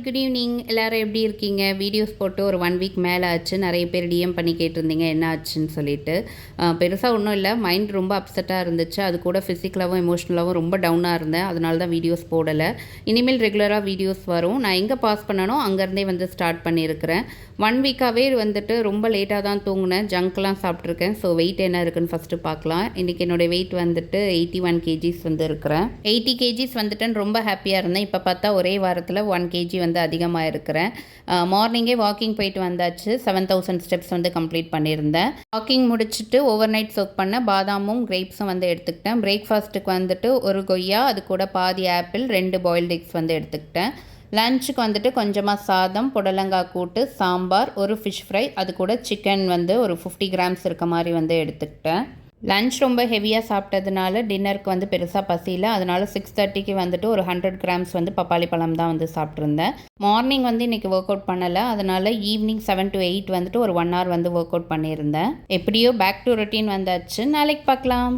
Good evening. எல்லாரும் எப்படி இருக்கீங்க? வீடியோஸ் போட்டு ஒரு 1 வீக் மேலே ஆச்சு. நிறைய பேர் டிஎம் பண்ணி கேட்டிருந்தீங்க என்ன ஆச்சுன்னு சொல்லிட்டு. பெருசாக ஒன்றும் இல்லை, மைண்ட் ரொம்ப அப்செட்டாக இருந்துச்சு. அது கூட ஃபிசிக்கலாகவும் எமோஷ்னலாகவும் ரொம்ப டவுனாக இருந்தேன். அதனால தான் வீடியோஸ் போடலை. இனிமேல் ரெகுலராக வீடியோஸ் வரும். நான் எங்கே பாஸ் பண்ணனோ அங்கேருந்தே வந்து ஸ்டார்ட் பண்ணியிருக்கிறேன். 1 வீக்காகவே வந்துட்டு ரொம்ப லேட்டாக தான் தூங்கினேன். ஜங்க்லாம் சாப்பிட்ருக்கேன். ஸோ வெயிட் என்ன இருக்குன்னு ஃபஸ்ட்டு பார்க்கலாம். இன்றைக்கி என்னோடய வெயிட் வந்துட்டு 81 கேஜிஸ் வந்து இருக்கிறேன். 80 கேஜிஸ் வந்துட்டுன்னு ரொம்ப ஹாப்பியாக இருந்தேன். இப்போ பார்த்தா ஒரே வாரத்தில் 1 கேஜி வந்து அதிகமாக இருக்கிறேன். மார்னிங்கே வாக்கிங் போயிட்டு வந்தாச்சு. 7000 ஸ்டெப்ஸ் வந்து கம்ப்ளீட் பண்ணியிருந்தேன். வாக்கிங் முடிச்சுட்டு ஓவர் நைட் சோக் பண்ண பாதாமும் கிரேப்ஸும் வந்து எடுத்துக்கிட்டேன். பிரேக்ஃபாஸ்ட்டுக்கு வந்துட்டு ஒரு கொய்யா, அது கூட பாதி ஆப்பிள், 2 பாயில்டு எக்ஸ் வந்து எடுத்துக்கிட்டேன். லஞ்சுக்கு வந்துட்டு கொஞ்சமாக சாதம், புடலங்காய் கூட்டு, சாம்பார், ஒரு ஃபிஷ் ஃப்ரை, அது கூட சிக்கன் வந்து ஒரு 50 கிராம்ஸ் இருக்க மாதிரி வந்து எடுத்துக்கிட்டேன். லஞ்ச் ரொம்ப ஹெவியாக சாப்பிட்டதுனால டின்னருக்கு வந்து பெருசாக பசியில், அதனால் 6:30க்கு வந்துட்டு ஒரு 100 கிராம்ஸ் வந்து பப்பாளி பழம் தான் வந்து சாப்பிட்ருந்தேன். மார்னிங் வந்து இன்றைக்கி ஒர்க் அவுட் பண்ணலை. அதனால் ஈவினிங் 7 to 8 வந்துட்டு ஒரு 1 hour வந்து ஒர்க் அவுட் பண்ணியிருந்தேன். எப்படியோ பேக் டு ரொட்டீன் வந்தாச்சு. நாளைக்கு பார்க்கலாம்.